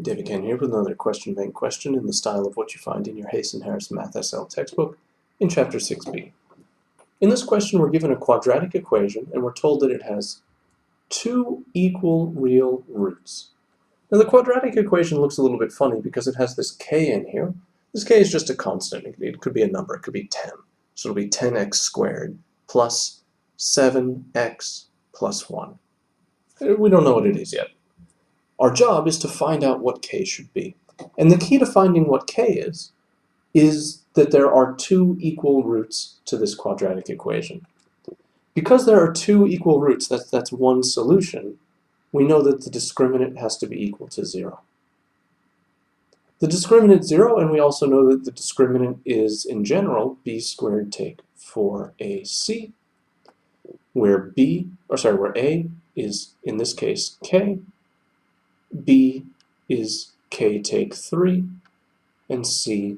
David Ken here with another question bank question in the style of what you find in your Hayes&Harris Math SL textbook in Chapter 6b. In this question we're given a quadratic equation and we're told that it has two equal real roots. Now the quadratic equation looks a little bit funny because it has this k in here. This k is just a constant. It could be a number. It could be 10. So it'll be 10x squared plus 7x plus 1. We don't know what it is yet. Our job is to find out what k should be. And the key to finding what k is that there are two equal roots to this quadratic equation. Because there are two equal roots, that's one solution, we know that the discriminant has to be equal to 0. The discriminant is 0, and we also know that the discriminant is, in general, b squared take 4ac, where a is, in this case, k, b is k take 3, and c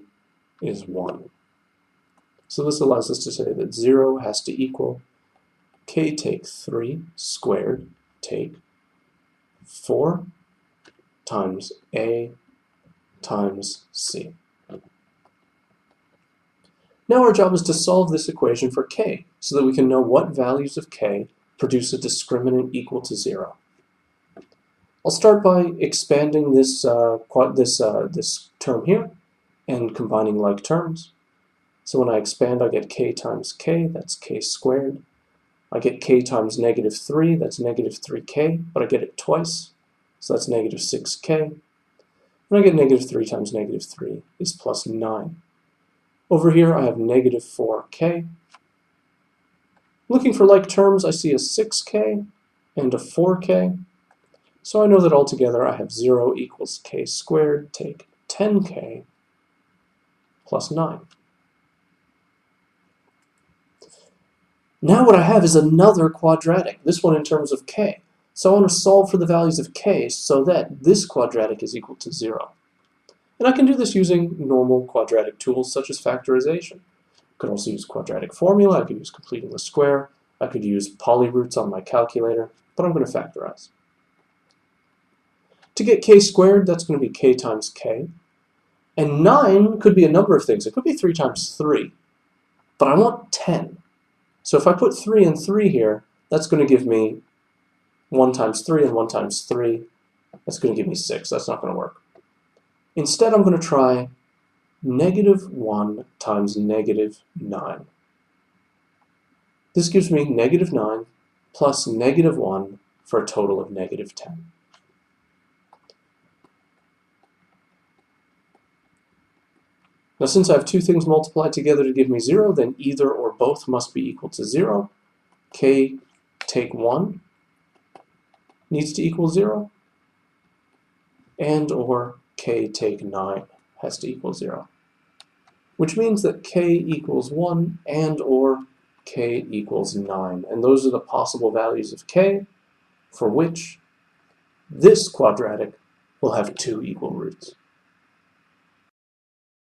is 1. So this allows us to say that 0 has to equal k take 3 squared take 4 times a times c. Now our job is to solve this equation for k so that we can know what values of k produce a discriminant equal to 0. I'll start by expanding this term here and combining like terms. So when I expand, I get k times k, that's k squared. I get k times negative 3, that's negative 3k, but I get it twice, so that's negative 6k. And I get negative 3 times negative 3 is plus 9. Over here I have negative 4k. Looking for like terms, I see a 6k and a 4k. So I know that altogether I have 0 equals k squared take 10k plus 9. Now what I have is another quadratic, this one in terms of k. So I want to solve for the values of k so that this quadratic is equal to 0. And I can do this using normal quadratic tools such as factorization. I could also use quadratic formula, I could use completing the square, I could use polyroots on my calculator, but I'm going to factorize. To get k squared, that's going to be k times k. And 9 could be a number of things. It could be 3 times 3. But I want 10. So if I put 3 and 3 here, that's going to give me 1 times 3 and 1 times 3. That's going to give me 6. That's not going to work. Instead, I'm going to try negative 1 times negative 9. This gives me negative 9 plus negative 1 for a total of negative 10. Now since I have two things multiplied together to give me 0, then either or both must be equal to 0. K take 1 needs to equal 0, and or k take 9 has to equal 0. Which means that k equals 1 and or k equals 9. And those are the possible values of k for which this quadratic will have two equal roots.